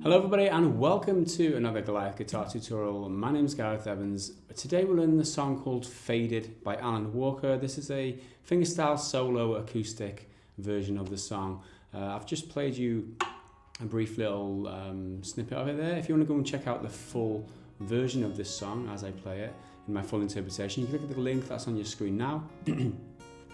Hello everybody and welcome to another Goliath guitar tutorial. My name is Gareth Evans. Today we're learning the song called Faded by Alan Walker. This is a fingerstyle solo acoustic version of the song. I've just played you a brief little snippet of it there. If you want to go and check out the full version of this song as I play it in my full interpretation, you can click the link that's on your screen now.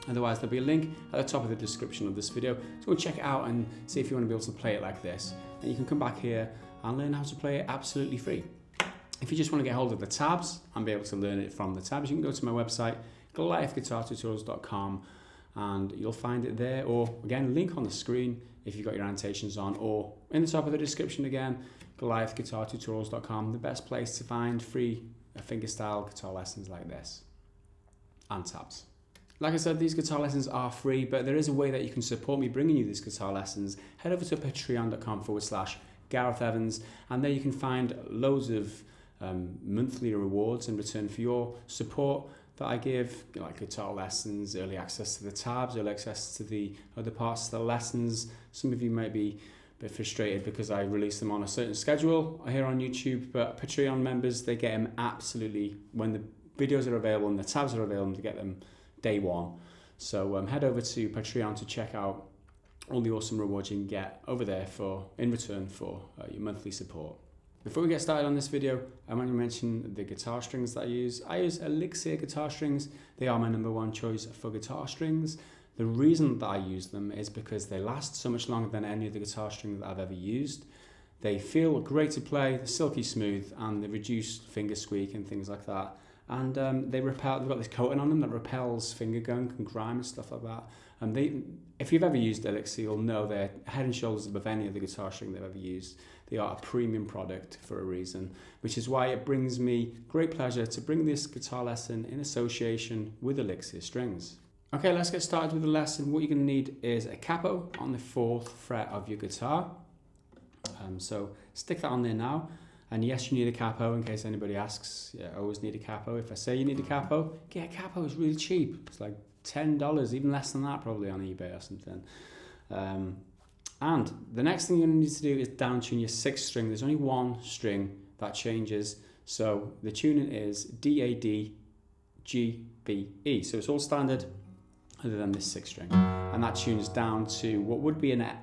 Otherwise there'll be a link at the top of the description of this video, so go check it out and see if you want to be able to play it like this. And you can come back here and learn how to play it absolutely free. If you just want to get hold of the tabs and be able to learn it from the tabs, you can go to my website goliathguitartutorials.com and you'll find it there, or again link on the screen if you've got your annotations on, or in the top of the description again, goliathguitartutorials.com, the best place to find free fingerstyle guitar lessons like this and tabs. Like I said, these guitar lessons are free, but there is a way that you can support me bringing you these guitar lessons. Head over to patreon.com/Gareth Evans, and there you can find loads of monthly rewards in return for your support that I give, like guitar lessons, early access to the tabs, early access to the other parts of the lessons. Some of you might be a bit frustrated because I release them on a certain schedule here on YouTube, but Patreon members, they get them absolutely when the videos are available and the tabs are available to get them day one. So head over to Patreon to check out all the awesome rewards you can get over there in return for your monthly support. Before we get started on this video, I want to mention the guitar strings that I use. I use Elixir guitar strings. They are my #1 choice for guitar strings. The reason that I use them is because they last so much longer than any of the guitar strings that I've ever used. They feel great to play, they're silky smooth, and they reduce finger squeak and things like that. And they repel. They've got this coating on them that repels finger gunk and grime and stuff like that. And if you've ever used Elixir, you'll know they're head and shoulders above any other guitar string they've ever used. They are a premium product for a reason, which is why it brings me great pleasure to bring this guitar lesson in association with Elixir strings. Okay, let's get started with the lesson. What you're going to need is a capo on the 4th fret of your guitar. So stick that on there now. And yes, you need a capo in case anybody asks. Yeah, I always need a capo. If I say you need a capo, get a capo. It's really cheap. It's like $10, even less than that probably on eBay or something. And the next thing you're going to need to do is down tune your 6th string. There's only one string that changes. So the tuning is D, A, D, G, B, E. So it's all standard other than this 6th string. And that tunes down to what would be a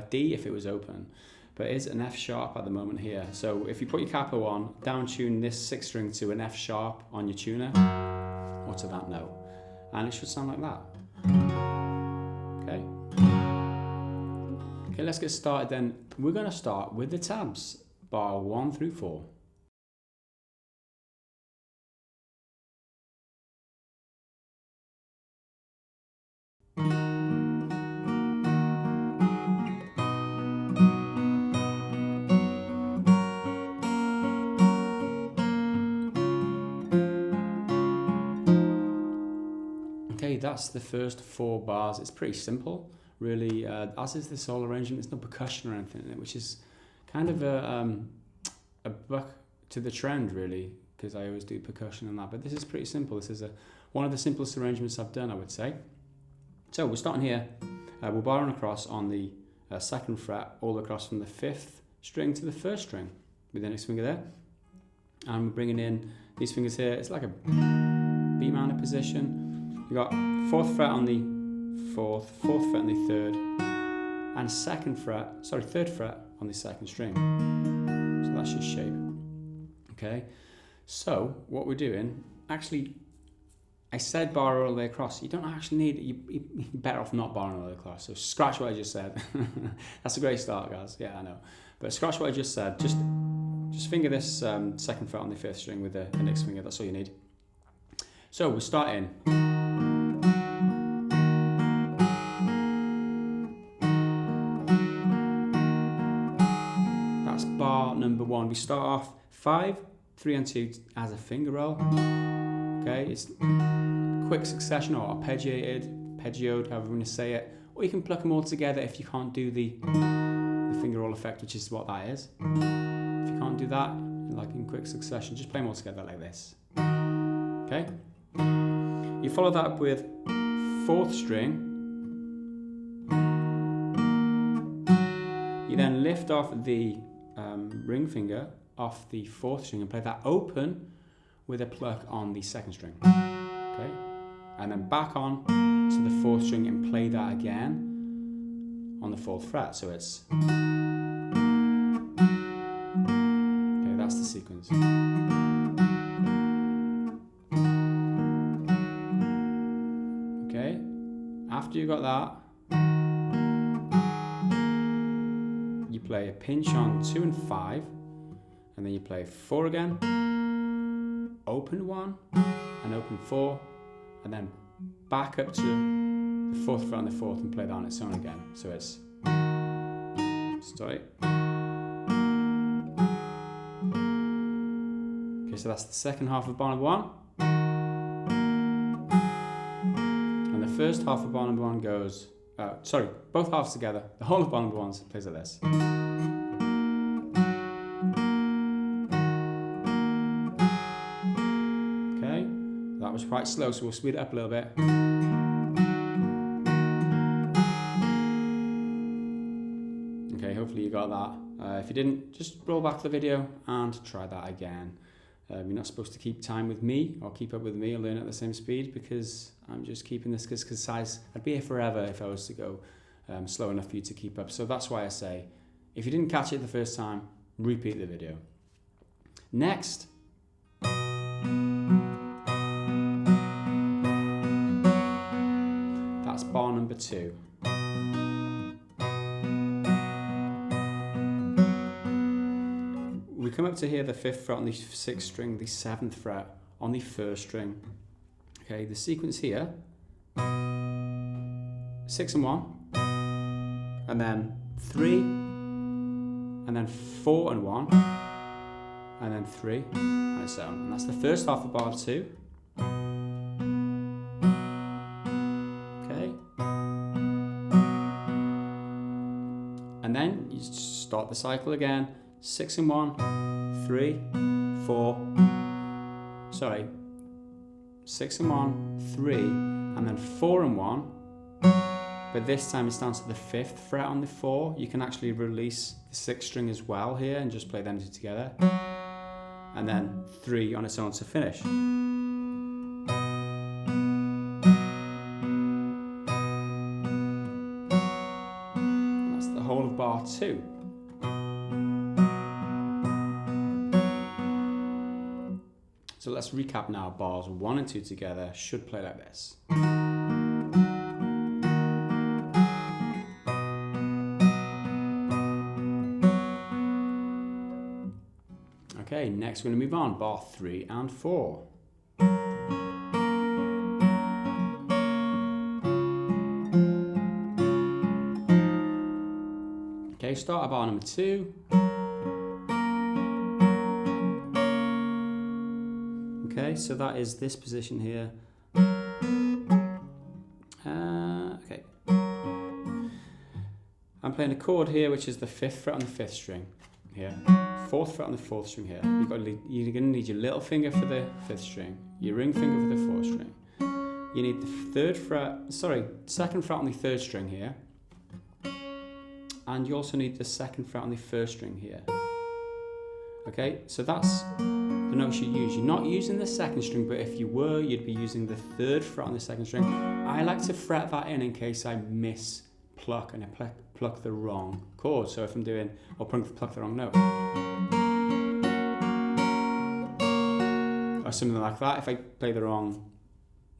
D if it was open, but it's an F sharp at the moment here. So if you put your capo on, down tune this 6th string to an F sharp on your tuner, or to that note, and it should sound like that. Okay, let's get started then. We're going to start with the tabs, bar 1 through 4. Okay, that's the first 4 bars. It's pretty simple, really, as is the solo arrangement. There's no percussion or anything in it, which is kind of a buck to the trend, really, because I always do percussion and that. But this is pretty simple. This is one of the simplest arrangements I've done, I would say. So we're starting here. We're barring across on the 2nd fret, all across from the 5th string to the 1st string, with the next finger there. And we're bringing in these fingers here. It's like a B minor position. You've got 4th fret on the 4th, 4th fret on the 3rd, and 3rd fret on the 2nd string. So that's your shape. Okay, so what we're doing, actually, I said bar all the way across. You don't actually need it. You're better off not barring all the way across. So scratch what I just said. That's a great start, guys. Yeah, I know. But scratch what I just said. Just finger this 2nd fret on the 5th string with the next finger. That's all you need. So we're starting. That's bar #1. We start off 5, 3 and 2 as a finger roll. Okay, it's quick succession or arpeggiated, however you want to say it. Or you can pluck them all together if you can't do the finger roll effect, which is what that is. If you can't do that, like in quick succession, just play them all together like this. Okay? You follow that up with 4th string. You then lift off the ring finger off the 4th string and play that open with a pluck on the 2nd string. Okay, and then back on to the 4th string and play that again on the 4th fret. So it's okay. That's the sequence. Okay, after you got that, you play a pinch on 2 and 5, and then you play 4 again, open 1, and open 4, and then back up to the 4th fret on the 4th and play that on its own again. So it's sorry. Okay, so that's the second half of bar number 1. And the first half of bar number 1 goes, sorry, both halves together. The whole of bar number 1 plays like this. Okay, that was quite slow, so we'll speed it up a little bit. Okay, hopefully you got that. If you didn't, just roll back the video and try that again. You're not supposed to keep time with me or keep up with me or learn at the same speed, because I'm just keeping this concise. I'd be here forever if I was to go slow enough for you to keep up. So that's why I say, if you didn't catch it the first time, repeat the video. Next, that's bar number 2. We come up to here, the 5th fret on the 6th string, the 7th fret on the 1st string. Okay, the sequence here, 6 and 1, and then 3, and then 4 and 1, and then 3, and so on. And that's the first half of bar 2. Okay. And then you start the cycle again. 6 and 1, 3, 4, sorry, 6 and 1, 3, and then 4 and 1, but this time it's down to the 5th fret on the 4. You can actually release the 6th string as well here and just play them two together, and then 3 on its own to finish. And that's the whole of bar 2. So let's recap now. Bars 1 and 2 together should play like this. Okay, next we're going to move on. Bar 3 and 4. Okay, start at bar number 2. Okay, so that is this position here. Okay. I'm playing a chord here, which is the 5th fret on the 5th string here. 4th fret on the 4th string here. You're going to need your little finger for the 5th string, your ring finger for the 4th string. You need the 2nd fret on the 3rd string here. And you also need the 2nd fret on the 1st string here. Okay, so that's the notes you use. You're not using the 2nd string, but if you were, you'd be using the 3rd fret on the 2nd string. I like to fret that in case I miss pluck and I pluck the wrong chord. So if I'm doing, or pluck the wrong note, or something like that. If I play the wrong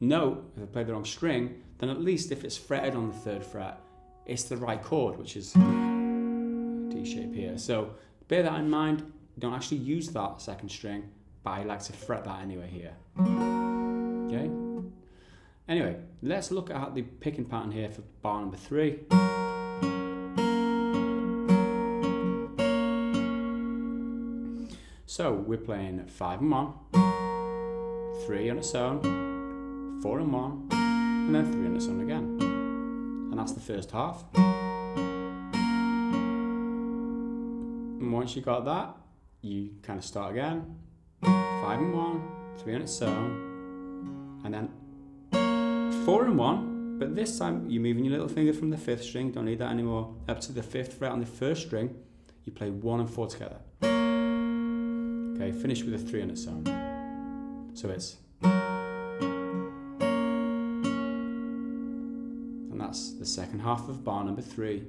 note, if I play the wrong string, then at least if it's fretted on the 3rd fret, it's the right chord, which is D shape here. So bear that in mind. Don't actually use that 2nd string, but I like to fret that anyway here. Okay? Anyway, let's look at the picking pattern here for bar number 3. So we're playing 5 and 1, 3 on its own, 4 and 1, and then 3 on its own again. And that's the first half. And once you got that, you kind of start again. 5 and 1, 3 on its own, and then 4 and 1, but this time you're moving your little finger from the 5th string, don't need that anymore, up to the 5th fret on the 1st string. you play 1 and 4 together. Okay, finish with a 3 on its own. So it's, and that's the second half of bar number 3.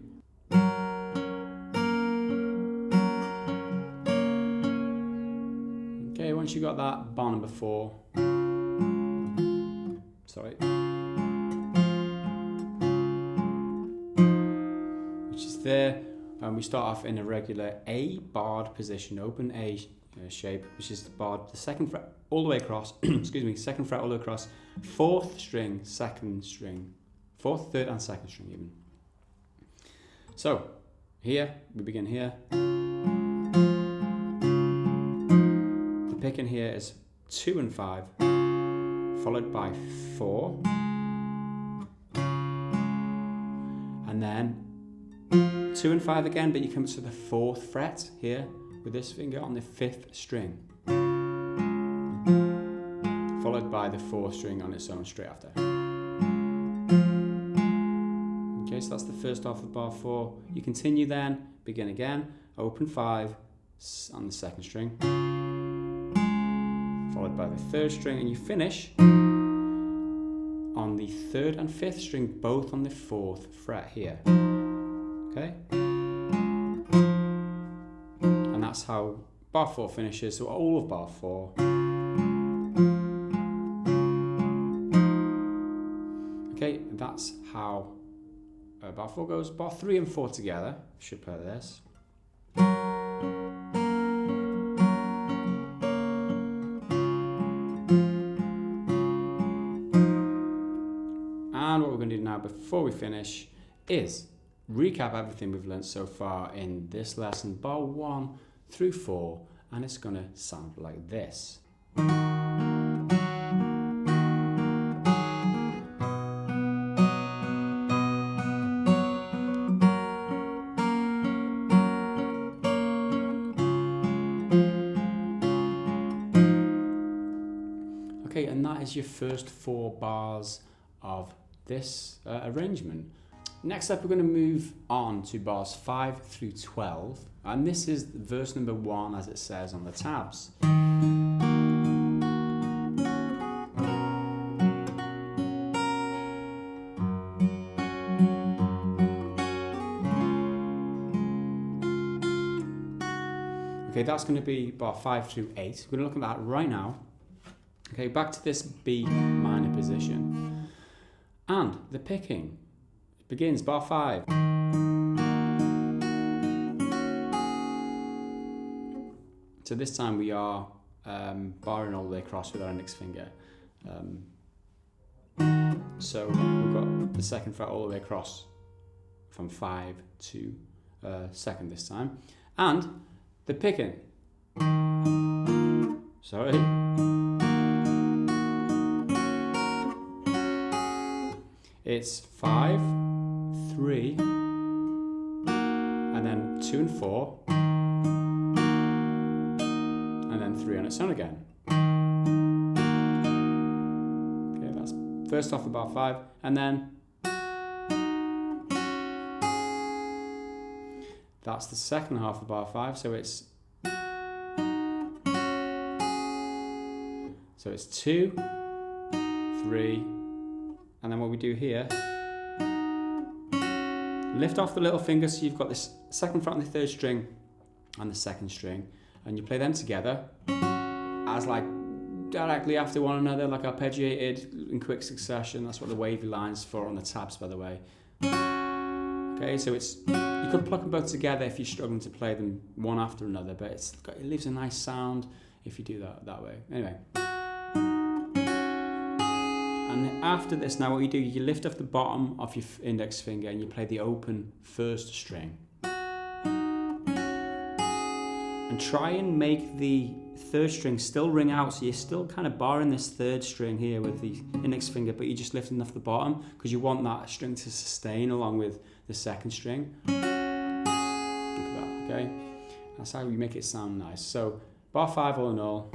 Okay, once you got that, bar number 4. Sorry. Which is there. And we start off in a regular A barred position, open A shape, which is barred the 2nd fret all the way across, excuse me, 2nd fret all the way across, 4th string, 2nd string, 4th, 3rd and 2nd string even. So here, we begin here. The picking here is 2 and 5, followed by 4, and then 2 and 5 again, but you come to the 4th fret here with this finger on the 5th string, followed by the 4th string on its own straight after. Okay, so that's the first half of bar 4. You continue then, begin again, open 5 on the 2nd string, followed by the 3rd string, and you finish on the 3rd and 5th string, both on the 4th fret here. Okay? And that's how bar 4 finishes, so all of bar 4. Okay, that's how bar 4 goes. Bar 3 and 4 together, should play this. And what we're going to do now before we finish is recap everything we've learned so far in this lesson, bar 1 through 4, and it's going to sound like this. Okay, and that is your first 4 bars of this arrangement. Next up, we're going to move on to bars 5 through 12, and this is verse number 1 as it says on the tabs. Okay, that's going to be bar 5 through 8. We're going to look at that right now. Okay, back to this B minor position. And the picking begins bar 5. So this time we are barring all the way across with our index finger. So we've got the 2nd fret all the way across from 5 to 2nd this time. And the picking. Sorry. It's 5, 3, and then 2 and 4, and then 3 on its own again. Okay, that's first off of bar 5, and then that's the second half of bar 5, so it's 2, 3, and then what we do here, lift off the little finger so you've got this 2nd fret on the 3rd string and the 2nd string, and you play them together as like directly after one another, like arpeggiated in quick succession. That's what the wavy line's for on the tabs, by the way. Okay, so it's, you could pluck them both together if you're struggling to play them one after another, but it leaves a nice sound if you do that way. Anyway. And after this, now what you do, you lift off the bottom of your index finger and you play the open 1st string. And try and make the 3rd string still ring out, so you're still kind of barring this 3rd string here with the index finger, but you're just lifting off the bottom because you want that string to sustain along with the 2nd string. Look at that, okay? That's how we make it sound nice. So bar 5 all in all.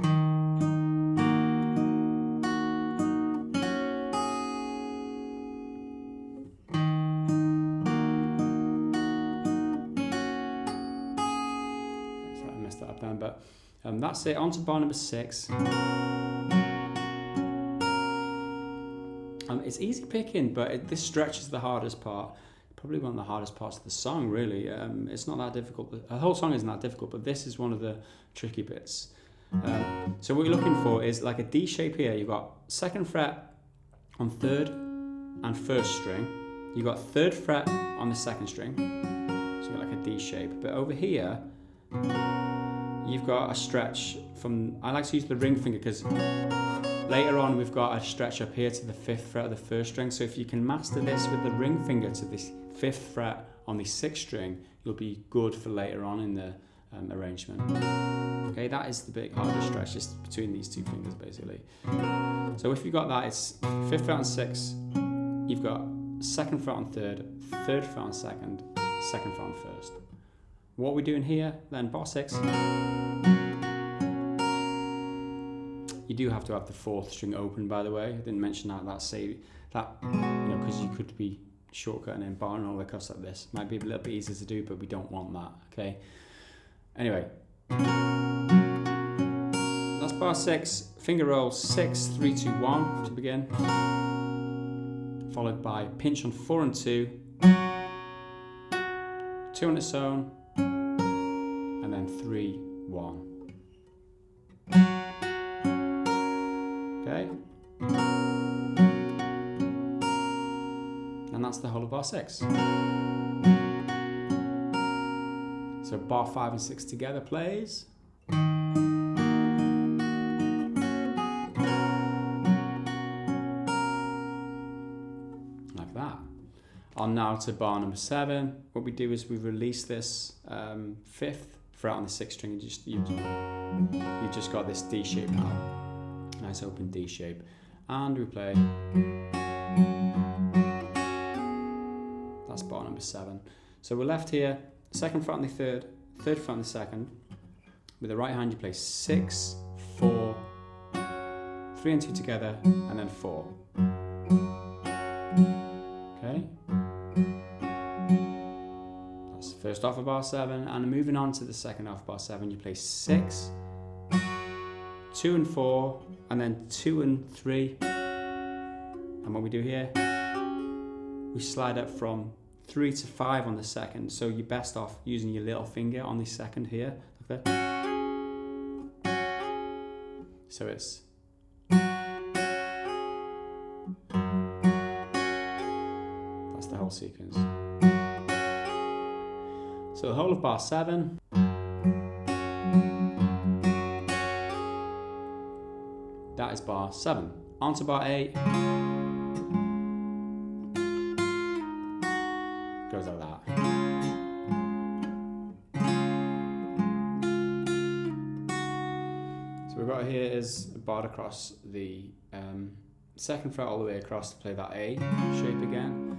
That's it, on to bar number 6. It's easy picking, but this stretch is the hardest part. Probably one of the hardest parts of the song, really. It's not that difficult. The whole song isn't that difficult, but this is one of the tricky bits. So what you're looking for is like a D shape here. You've got 2nd fret on 3rd and 1st string. You've got 3rd fret on the 2nd string. So you've got like a D shape. But over here, you've got a stretch from, I like to use the ring finger because later on we've got a stretch up here to the 5th fret of the 1st string. So if you can master this with the ring finger to this 5th fret on the 6th string, you'll be good for later on in the arrangement. Okay, that is the big harder stretch, just between these two fingers basically. So if you've got that, it's 5th fret on 6th, you've got 2nd fret on 3rd, 3rd fret on 2nd, 2nd fret on 1st. What we're doing here, then bar 6, you do have to have the 4th string open, by the way. I didn't mention that, because you could be shortcutting in bar and all the cuffs like this. Might be a little bit easier to do, but we don't want that, okay? Anyway, that's bar 6, finger roll 6, 3, 2, 1 to begin, followed by pinch on 4 and 2, 2 on its own, and then 3, 1. Okay? And that's the whole of bar 6. So bar 5 and 6 together plays. Like that. On now to bar number 7. What we do is we release this 5th fret on the 6th string. You've just got this D shape now. Nice open D shape. And we play. That's bar number 7. So we're left here. 2nd fret on the 3rd, 3rd fret on the 2nd. With the right hand you play 6, 4, 3 and 2 together, and then 4. Okay? That's the first half of bar 7, and moving on to the second half of bar 7, you play 6, 2 and 4, and then 2 and 3. And what we do here, we slide up from 3 to 5 on the 2nd, so you're best off using your little finger on the 2nd here, like that. So it's that's the whole sequence. So the whole of bar 7. That is bar 7. On to bar 8. Goes like that. So we've got here is barred across the 2nd fret all the way across to play that A shape again.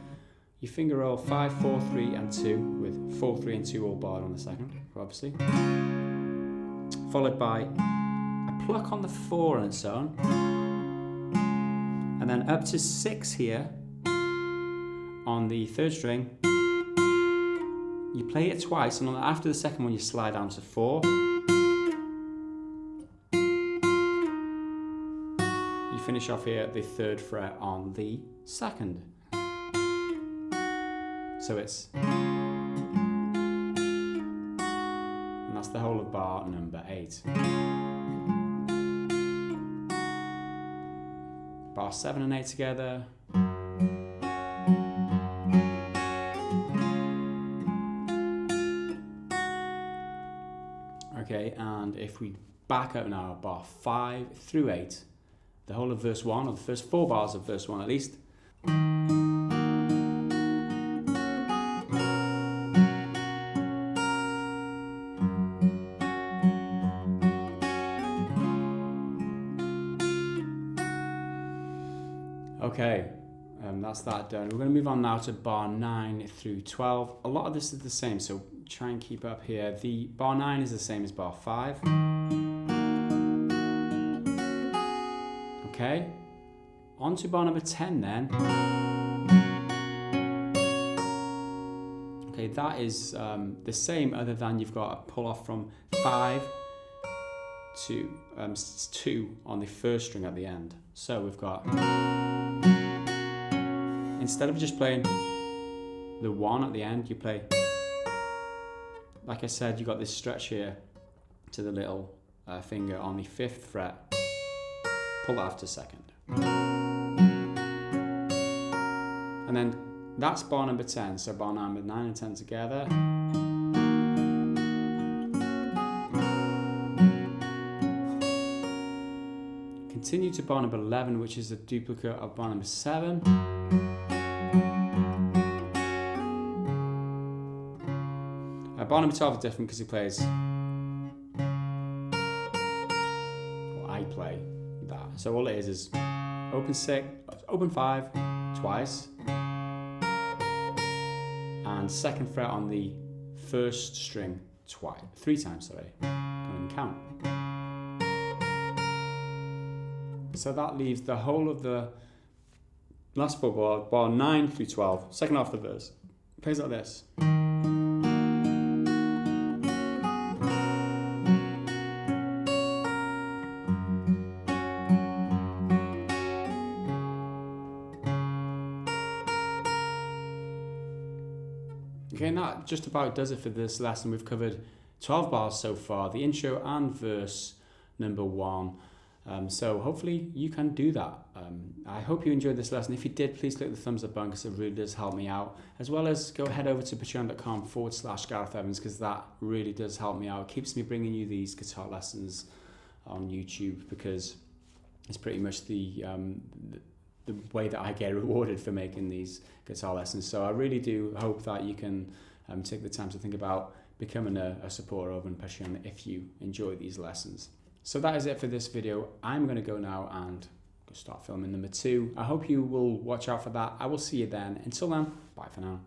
You finger roll 5, 4, 3 and 2 with 4, 3 and 2 all barred on the 2nd, obviously. Followed by a pluck on the 4 and so on. And then up to 6 here on the 3rd string. You play it twice, and after the 2nd one you slide down to 4. You finish off here at the 3rd fret on the 2nd. So it's... And that's the whole of bar number 8. Bar 7 and 8 together. Okay, and if we back up now, bar 5 through 8, the whole of verse 1, or the first 4 bars of verse 1 at least. Okay, that's that done. We're going to move on now to bar 9 through 12. A lot of this is the same, so try and keep up here. The bar 9 is the same as bar 5. Okay, on to bar number 10 then. Okay, that is the same, other than you've got a pull off from 5 2 on the first string at the end. So we've got, instead of just playing the 1 at the end, you play, like I said, you got this stretch here to the little finger on the 5th fret, pull that off to 2nd. And then that's bar number 10, so bar number 9 and 10 together. Continue to bar number 11, which is a duplicate of bar number 7. Bar number 12 is different because he plays, well, I play that. So all it is open 6, open 5 twice, and 2nd fret on the 1st string 3 times, sorry. Can't even count. So that leaves the whole of the last 4 bars, bar 9 through 12, second half of the verse. It plays like this. Okay, and that just about does it for this lesson. We've covered 12 bars so far, the intro and verse number 1. So hopefully you can do that. I hope you enjoyed this lesson. If you did, please click the thumbs up button because it really does help me out. As well as go head over to patreon.com/Gareth Evans because that really does help me out. It keeps me bringing you these guitar lessons on YouTube because it's pretty much the way that I get rewarded for making these guitar lessons. So I really do hope that you can take the time to think about becoming a supporter over on Patreon if you enjoy these lessons. So that is it for this video. I'm going to go now and start filming number 2. I hope you will watch out for that. I will see you then. Until then, bye for now.